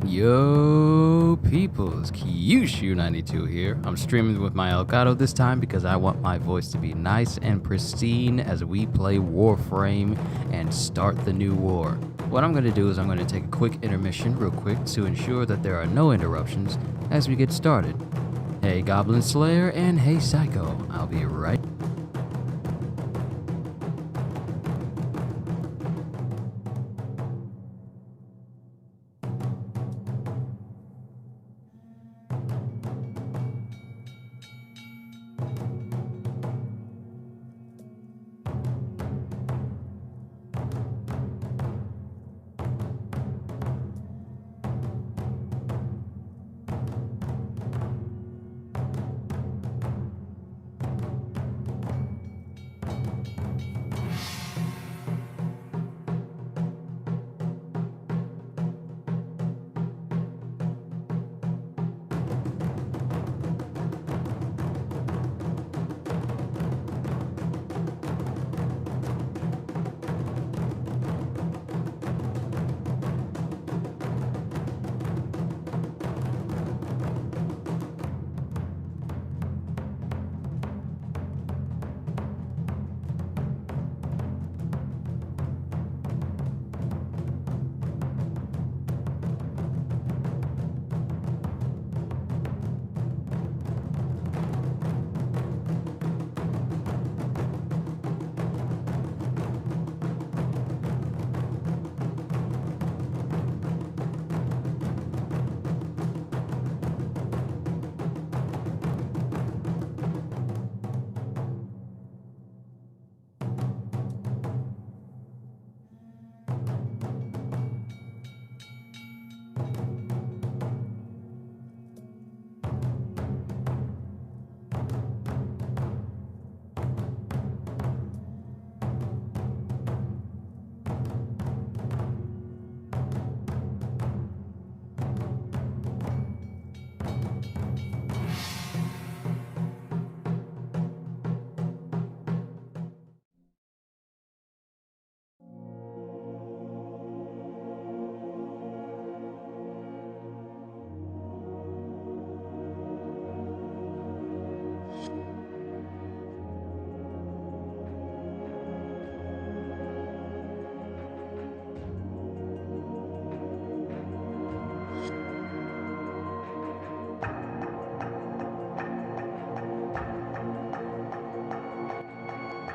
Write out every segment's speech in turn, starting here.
Yo, peoples, Kyushu92 here. I'm streaming with my elGato this time because I want my voice to be nice and pristine as we play Warframe and start the new war. What I'm going to do is I'm going to take a quick intermission real quick to ensure that there are no interruptions as we get started. Hey Goblin Slayer and hey Psycho, I'll be right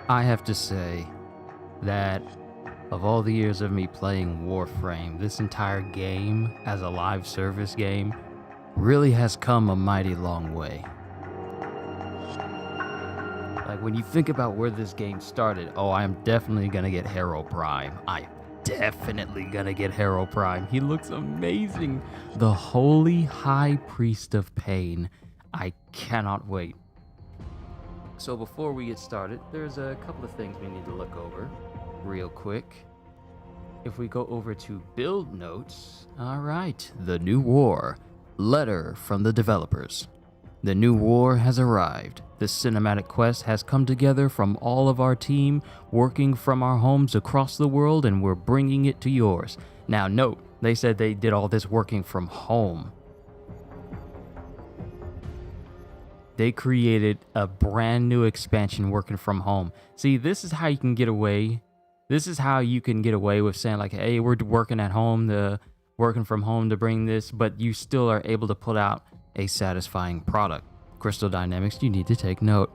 I have to say that of all the years of me playing Warframe, this entire game as a live service game really has come a mighty long way. Like when you think about where this game started, oh, I am definitely gonna get Hero Prime. I'm definitely gonna get Hero Prime. He looks amazing. The Holy High Priest of Pain. I cannot wait. So before we get started, there's a couple of things we need to look over real quick. If we go over to build notes, all right, the new war, letter from the developers. The new war has arrived. The cinematic quest has come together from all of our team, working from our homes across the world, and we're bringing it to yours. Now note, they said they did all this working from home. They created a brand new expansion working from home. See, this is how you can get away. This is how you can get away with saying like, hey, we're working at home, working from home to bring this, but you still are able to put out a satisfying product. Crystal Dynamics, you need to take note.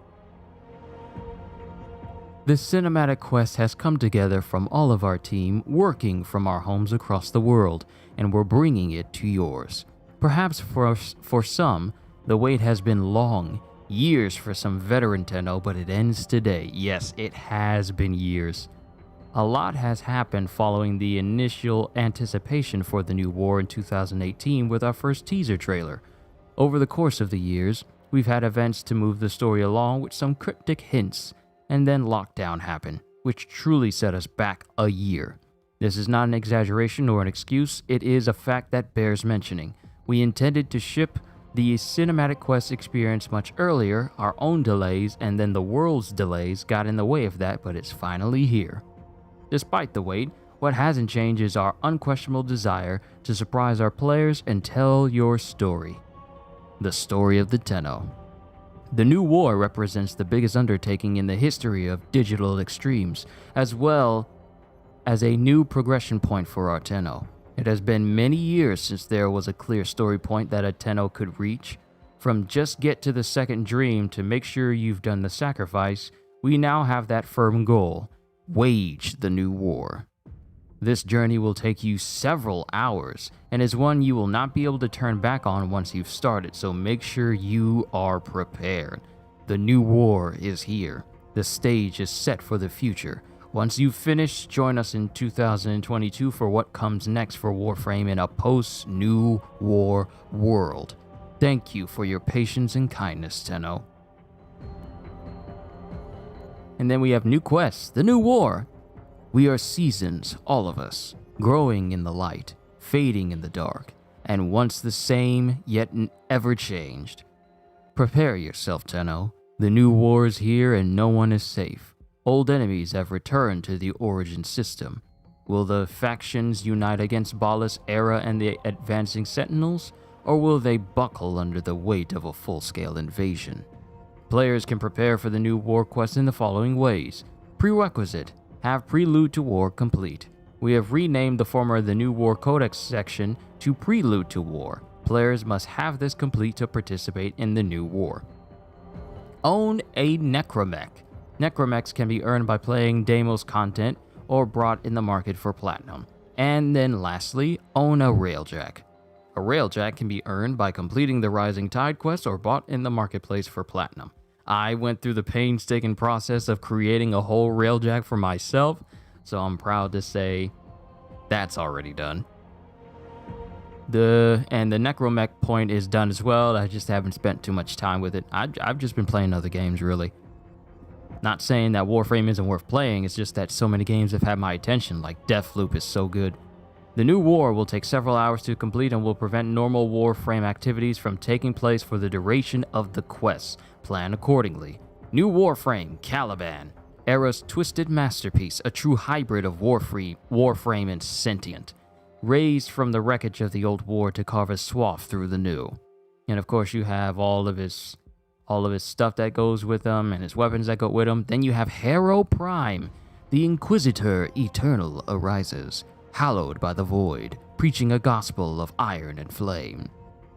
The cinematic quest has come together from all of our team, working from our homes across the world, and we're bringing it to yours. Perhaps for some, the wait has been long, years for some veteran to know, but it ends today. Yes, it has been years. A lot has happened following the initial anticipation for the new war in 2018 with our first teaser trailer. Over the course of the years, we've had events to move the story along with some cryptic hints, and then lockdown happened, which truly set us back a year. This is not an exaggeration or an excuse, it is a fact that bears mentioning. We intended to ship the cinematic quest experience much earlier, our own delays, and then the world's delays got in the way of that, but it's finally here. Despite the wait, What hasn't changed is our unquestionable desire to surprise our players and tell your story. The story of the Tenno. The new war represents the biggest undertaking in the history of digital extremes, as well as a new progression point for our Tenno. It has been many years since there was a clear story point that a Tenno could reach. From just get to the second dream to make sure you've done the sacrifice, we now have that firm goal: wage the new war. This journey will take you several hours and is one you will not be able to turn back on once you've started, so make sure you are prepared. The new war is here. The stage is set for the future. Once you've finished, join us in 2022 for what comes next for Warframe in a post-New War world. Thank you for your patience and kindness, Tenno. And then we have new quests, the new war. We are seasons, all of us, growing in the light, fading in the dark, and once the same, yet ever changed. Prepare yourself, Tenno. The new war is here and no one is safe. Old enemies have returned to the origin system. Will the factions unite against Ballas Era and the advancing Sentinels, or will they buckle under the weight of a full-scale invasion? Players can prepare for the new war quest in the following ways. Prerequisite: have Prelude to War complete. We have renamed the former The New War Codex section to Prelude to War. Players must have this complete to participate in the new war. Own a Necromech. Necromechs can be earned by playing Deimos content or brought in the market for platinum. And then lastly, own a Railjack. A Railjack can be earned by completing the Rising Tide quest or bought in the marketplace for platinum. I went through the painstaking process of creating a whole Railjack for myself, so I'm proud to say that's already done. The Necromech point is done as well. I just haven't spent too much time with it. I've just been playing other games, really. Not saying that Warframe isn't worth playing, it's just that so many games have had my attention, like Deathloop is so good. The new war will take several hours to complete and will prevent normal Warframe activities from taking place for the duration of the quests. Plan accordingly. New Warframe, Caliban. Era's twisted masterpiece, a true hybrid of Warframe and Sentient. Raised from the wreckage of the old war to carve a swath through the new. And of course you have all of his stuff that goes with him and his weapons that go with him. Then you have Harrow Prime. The Inquisitor Eternal arises, hallowed by the void, preaching a gospel of iron and flame.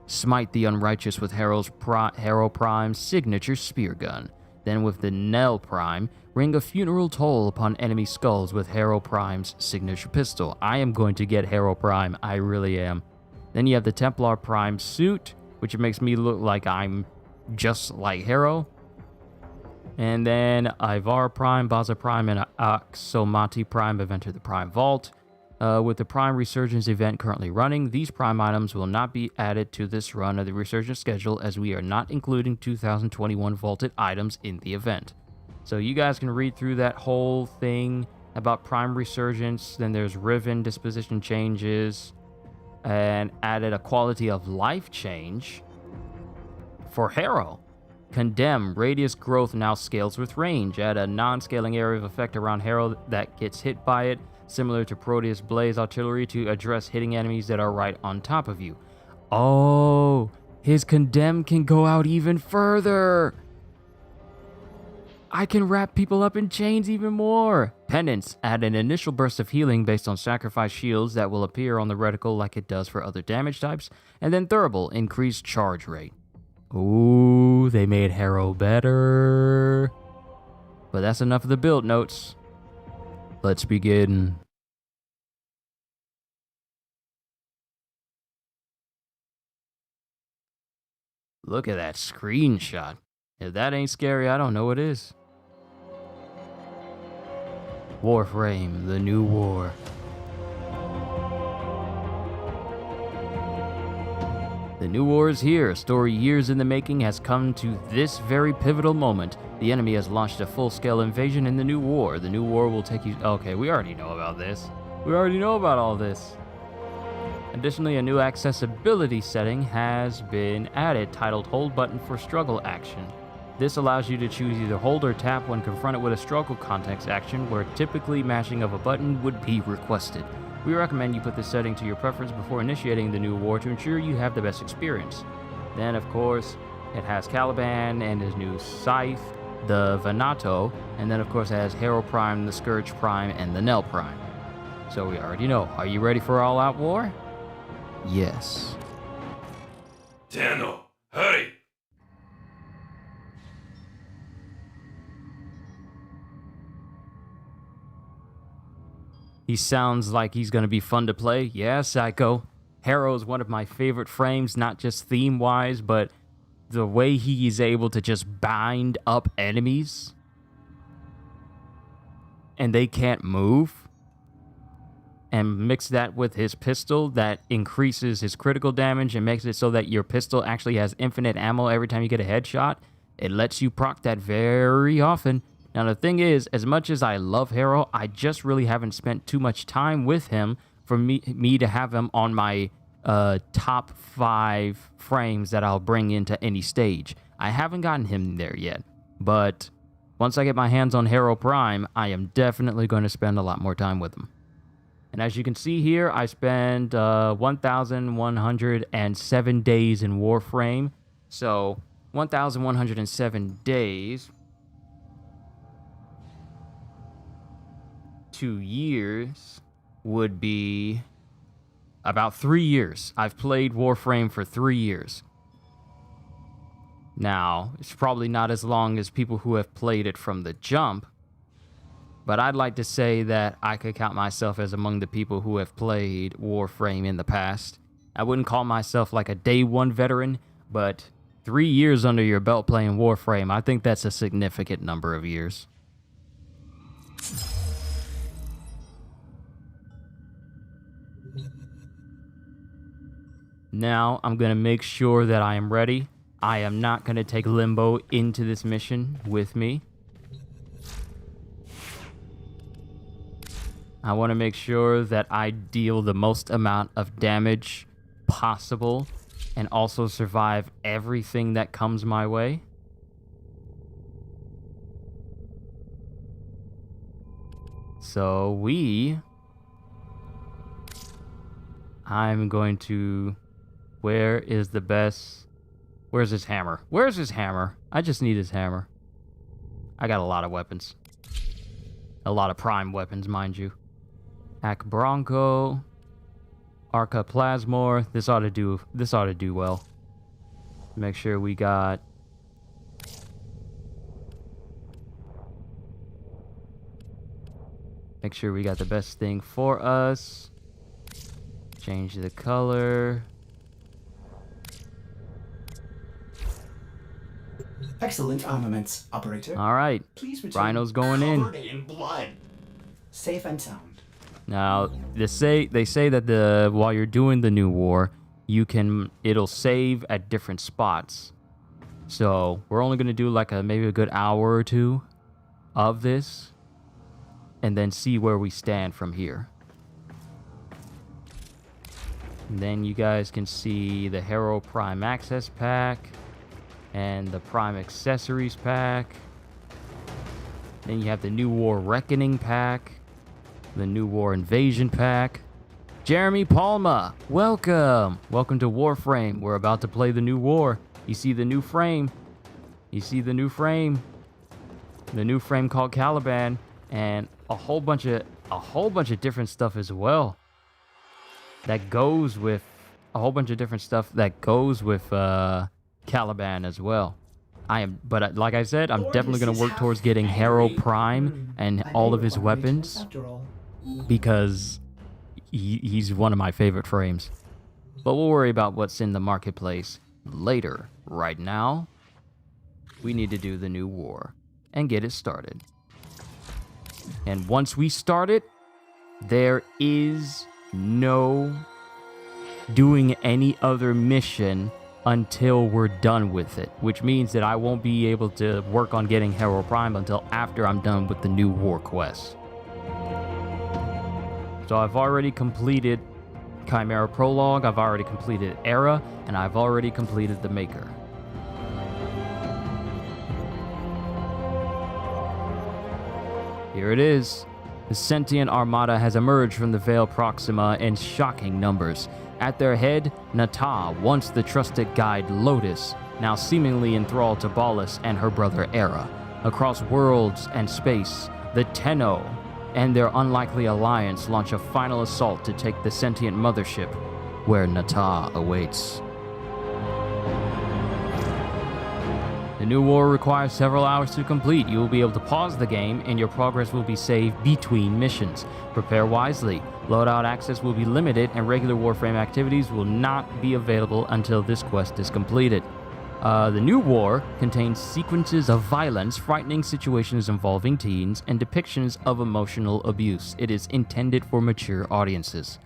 Smite the unrighteous with Harrow Prime's signature spear gun. Then with the Nell Prime, ring a funeral toll upon enemy skulls with Harrow Prime's signature pistol. I am going to get Harrow Prime, I really am. Then you have the Templar Prime suit, which makes me look like I'm just like Harrow. And then Ivar Prime, Baza Prime, and Axomati Prime have entered the Prime Vault. With the Prime Resurgence event currently running, these Prime items will not be added to this run of the Resurgence schedule as we are not including 2021 vaulted items in the event. So you guys can read through that whole thing about Prime Resurgence. Then there's Riven disposition changes and added a quality of life change for Harrow. Condemn, radius growth now scales with range. Add a non-scaling area of effect around Harrow that gets hit by it, similar to Proteus Blaze Artillery, to address hitting enemies that are right on top of you. Oh, his Condemn can go out even further. I can wrap people up in chains even more. Penance, add an initial burst of healing based on sacrifice shields that will appear on the reticle like it does for other damage types. And then Thurible, increased charge rate. Ooh, they made Harrow better. But that's enough of the build notes. Let's begin. Look at that screenshot. If that ain't scary, I don't know what is. Warframe, the new war. The new war is here. A story years in the making has come to this very pivotal moment. The enemy has launched a full-scale invasion in the new war. The new war will take you... Okay, we already know about this. We already know about all this. Additionally, a new accessibility setting has been added titled Hold Button for Struggle Action. This allows you to choose either hold or tap when confronted with a struggle context action, where typically mashing of a button would be requested. We recommend you put this setting to your preference before initiating the new war to ensure you have the best experience. Then, of course, it has Caliban and his new scythe, the Venato, and then, of course, it has Hero Prime, the Scourge Prime, and the Nell Prime. So we already know. Are you ready for all-out war? Yes. Dano, hurry! He sounds like he's going to be fun to play. Yeah, Psycho. Hero is one of my favorite frames, not just theme-wise, but the way he is able to just bind up enemies and they can't move, and mix that with his pistol that increases his critical damage and makes it so that your pistol actually has infinite ammo every time you get a headshot. It lets you proc that very often. Now, the thing is, as much as I love Hero, I just really haven't spent too much time with him for me to have him on my top 5 frames that I'll bring into any stage. I haven't gotten him there yet, but once I get my hands on Hero Prime, I am definitely going to spend a lot more time with him. And as you can see here, I spent 1,107 days in Warframe. So 1,107 days, 2 years would be about 3 years. I've played Warframe for 3 years. Now, it's probably not as long as people who have played it from the jump, but I'd like to say that I could count myself as among the people who have played Warframe in the past. I wouldn't call myself like a day one veteran, but 3 years under your belt playing Warframe, I think that's a significant number of years. Now, I'm going to make sure that I am ready. I am not going to take Limbo into this mission with me. I want to make sure that I deal the most amount of damage possible and also survive everything that comes my way. So I'm going to... Where's his hammer? Where's his hammer? I just need his hammer. I got a lot of weapons. A lot of prime weapons, mind you. Ak Bronco, Arca Plasmor. This ought to do well. Make sure we got... Make sure we got the best thing for us. Change the color. Excellent armaments, operator. All right. Please return Rhino's going in. covered in blood. Safe and sound. Now, they say that while you're doing the new war, it'll save at different spots. So we're only gonna do like maybe a good hour or two of this, and then see where we stand from here. And then you guys can see the Hero Prime Access Pack and the Prime Accessories Pack. Then you have the New War Reckoning Pack, the New War Invasion Pack. Jeremy Palma, welcome! Welcome to Warframe. We're about to play the new war. You see the new frame. You see the new frame. The new frame called Caliban, and a whole bunch of different stuff as well. That goes with a whole bunch of different stuff that goes with Caliban as well. But like I said, I'm definitely going to work towards getting Hero Prime and all of his weapons, because he's one of my favorite frames. But we'll worry about what's in the marketplace later. Right now, we need to do the new war and get it started. And once we start it, there is no doing any other mission until we're done with it, which means that I won't be able to work on getting Hero Prime until after I'm done with the new war quest. So I've already completed Chimera Prologue, I've already completed Era, and I've already completed the Maker. Here it is. The sentient armada has emerged from the Veil Proxima in shocking numbers. At their head, Nata, once the trusted guide Lotus, now seemingly enthralled to Ballas and her brother Era. Across worlds and space, the Tenno and their unlikely alliance launch a final assault to take the sentient mothership, where Nata awaits. The new war requires several hours to complete. You will be able to pause the game, and your progress will be saved between missions. Prepare wisely. Loadout access will be limited, and regular Warframe activities will not be available until this quest is completed. The new war contains sequences of violence, frightening situations involving teens, and depictions of emotional abuse. It is intended for mature audiences.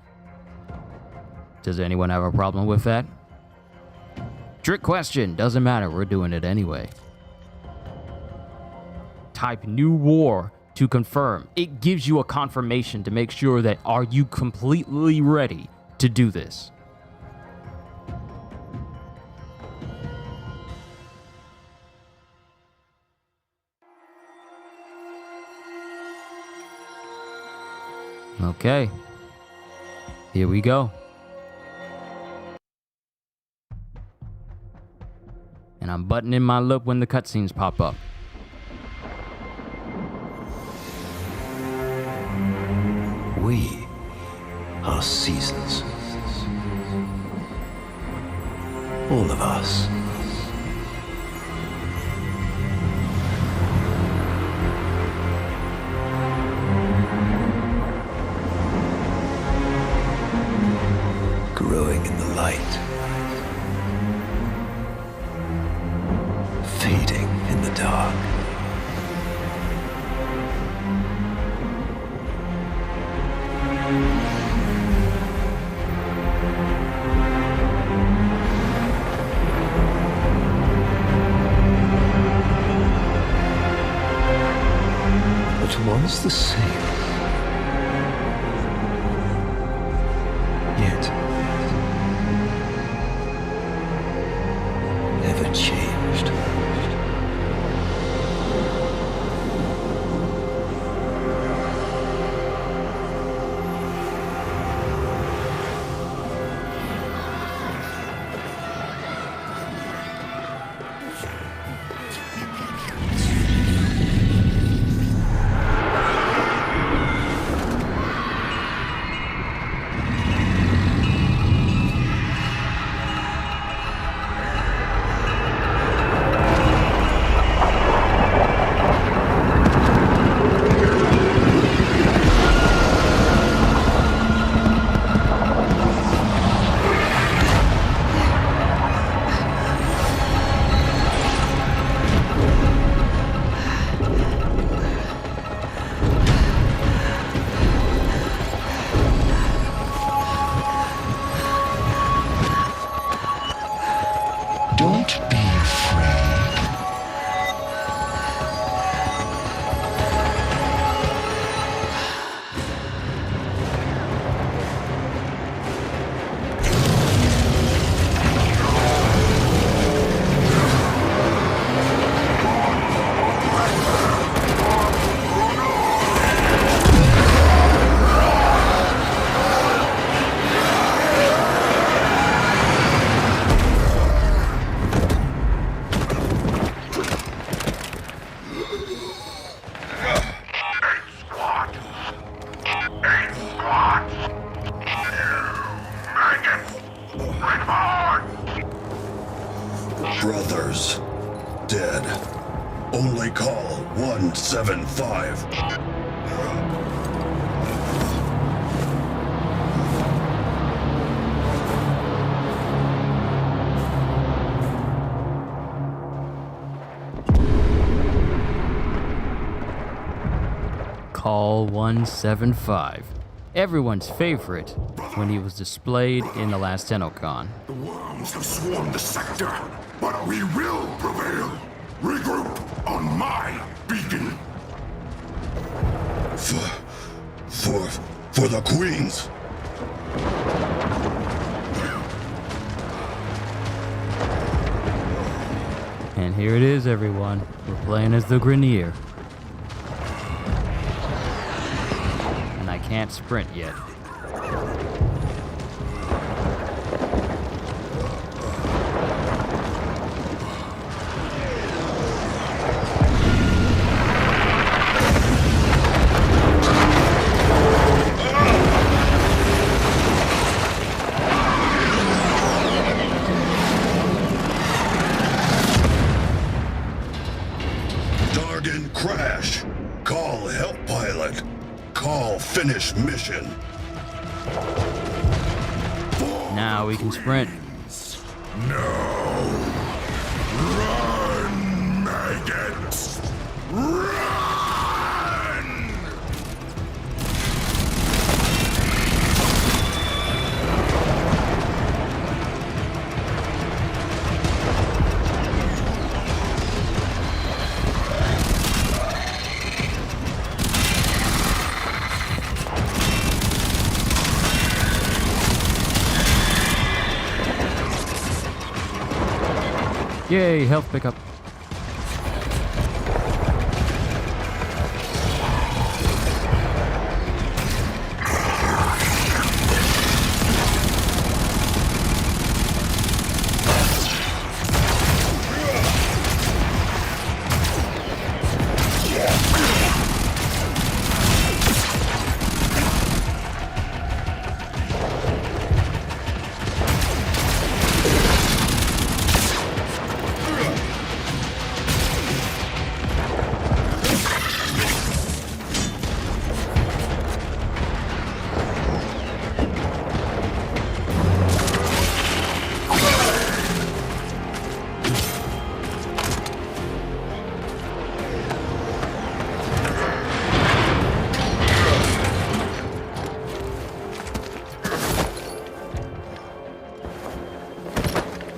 Does anyone have a problem with that? Trick question. Doesn't matter. We're doing it anyway. Type new war to confirm. It gives you a confirmation to make sure that are you completely ready to do this. Okay. Here we go. And I'm buttoning my lip when the cutscenes pop up. We are seasons. All of us. Growing in the light. Fading in the dark. But once the same. Yet never changed. Don't be afraid. Brothers, dead. Only call 175. Call 175. Everyone's favorite when he was displayed in the last TennoCon. The worms have swarmed the sector, but we will prevail. Regroup on my beacon. For the Queens. And here it is, everyone. We're playing as the Grenier. can't sprint yet. Target crash. Call help pilot. Call finish mission. Now we can sprint. No. Run, maggots. Run! Yay, health pickup.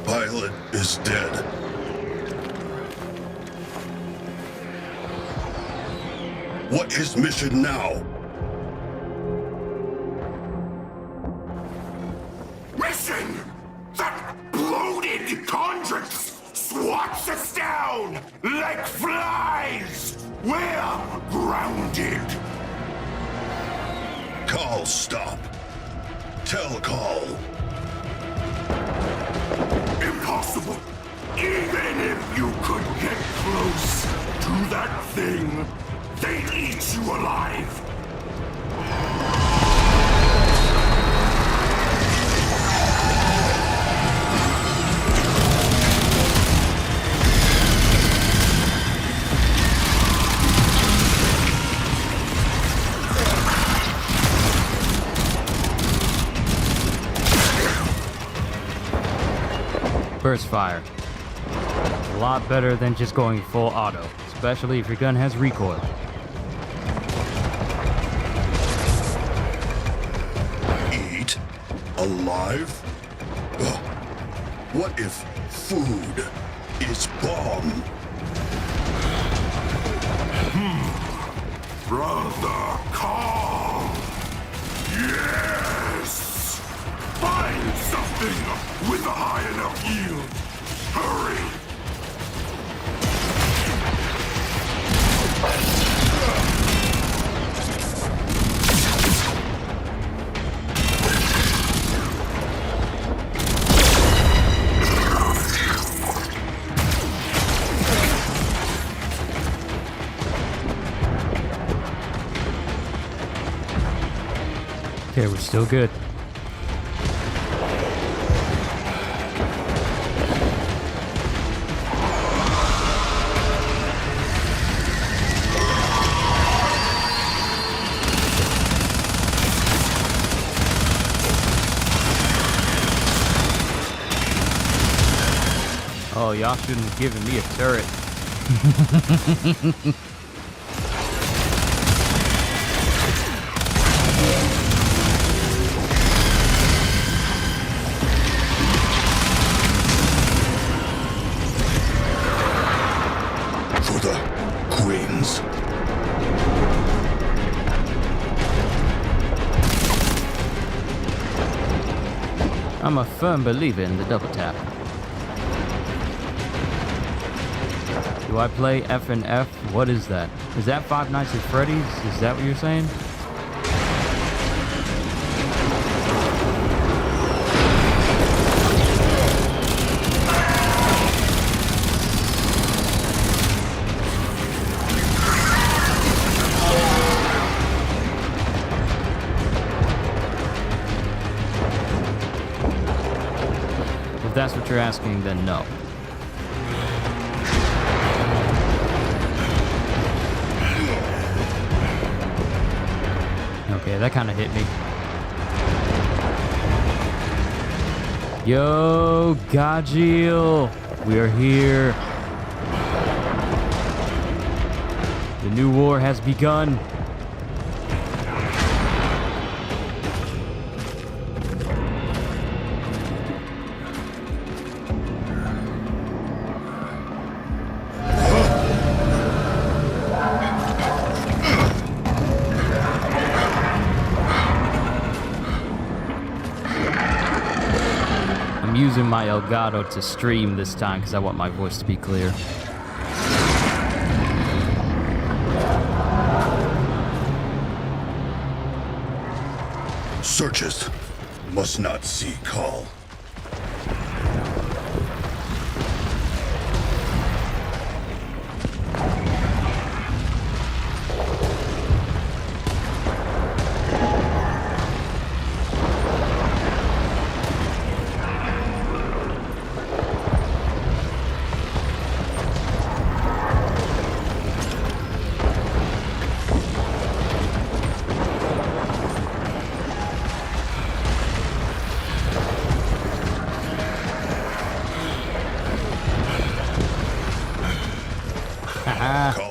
Pilot is dead. What is mission now? Mission! That bloated conjuress swats us down like flies! We're grounded! Call stop. Tell call. Impossible! Even if you could get close to that thing, they'd eat you alive! Burst fire. A lot better than just going full auto, especially if your gun has recoil. Eat? Alive? Ugh. What if food is bomb? Brother, calm! Yes! Find something with a high enough yield! Hurry! Okay, we're still good. Oh, y'all shouldn't have given me a turret. For the Queens. I'm a firm believer in the double tap. Do I play F and F? What is that? Is that Five Nights at Freddy's? Is that what you're saying? that's what you're asking, then no. Okay, that kind of hit me. Yo, Gajil, we are here. The new war has begun. I'm using my elGato to stream this time because I want my voice to be clear. Searchers must not see call.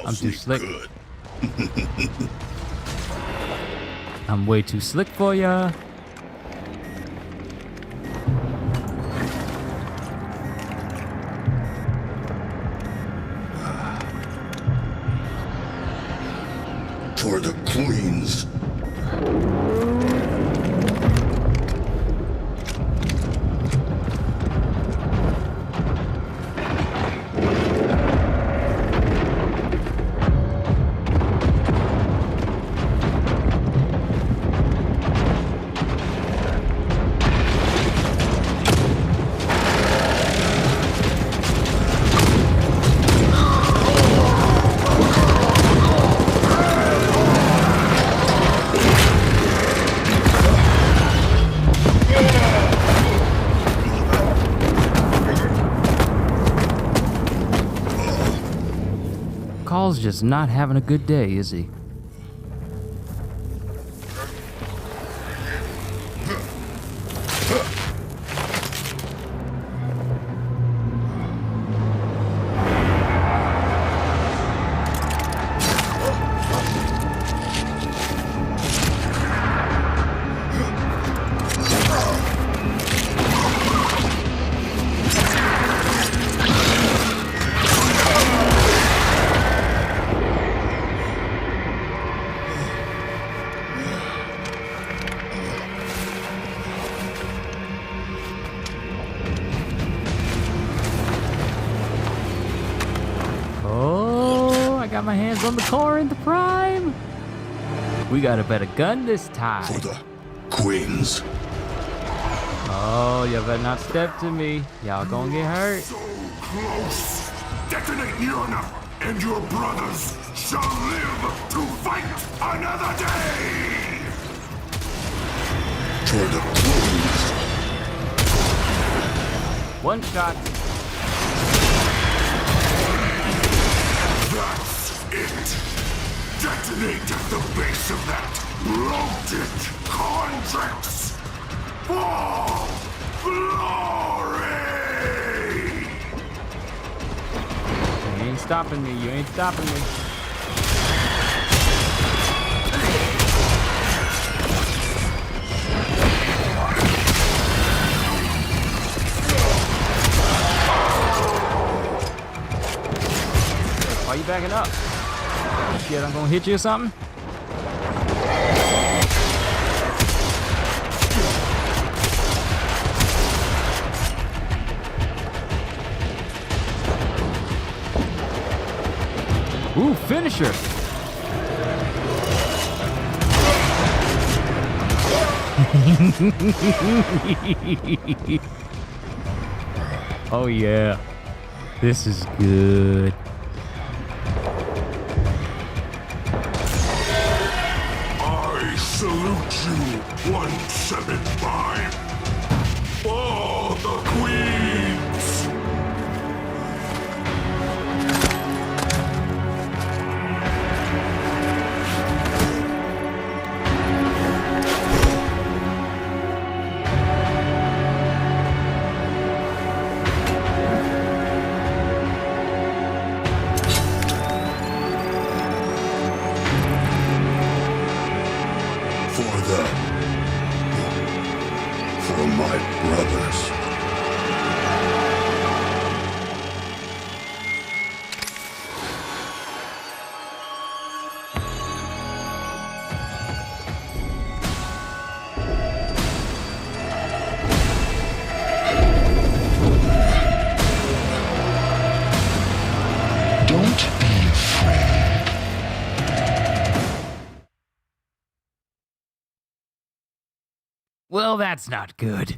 I'm too slick. I'm way too slick for ya. For the queens. Call's just not having a good day, is he? Got my hands on the core in the prime. We got a better gun this time. For the queens. Oh, you better not step to me. Y'all gonna get hurt. So close. Detonate near enough, and your brothers shall live to fight another day. For the queens. One shot. That's it. Detonate at the base of that bloated contracts for glory. You ain't stopping me. You ain't stopping me. Why are you backing up? Shit, I'm gonna hit you or something? Ooh, finisher! Oh yeah, this is good. I salute you, 175. For the Queen! For them. For my brothers. Don't be afraid. Well, that's not good.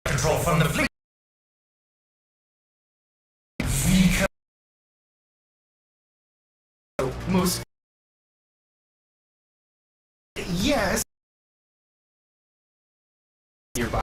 Control from the fleet. Most. Yes. Nearby.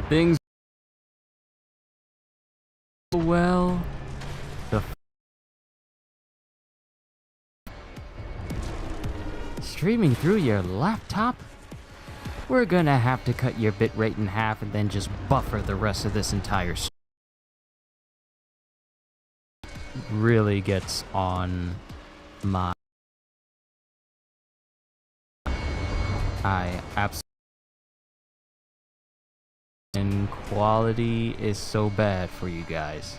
Things well. The streaming through your laptop? We're gonna have to cut your bitrate in half and then just buffer the rest of this entire really gets on my absolutely, and quality is so bad for you guys.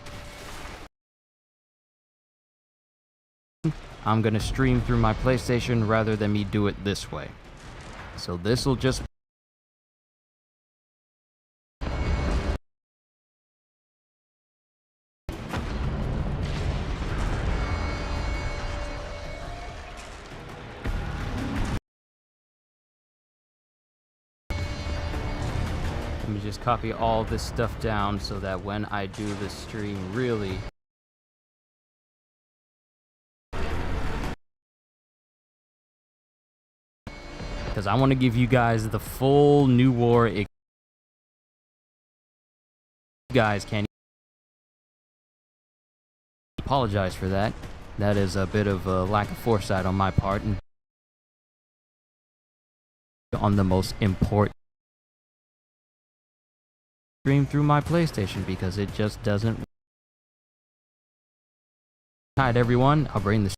I'm gonna stream through my PlayStation rather than me do it this way. So this'll just let me just copy all this stuff down so that when I do the stream really because I want to give you guys the full New War. You guys can't apologize for that. That is a bit of a lack of foresight on my part, and on the most important stream through my PlayStation, because it just doesn't. Alright everyone, I'll bring the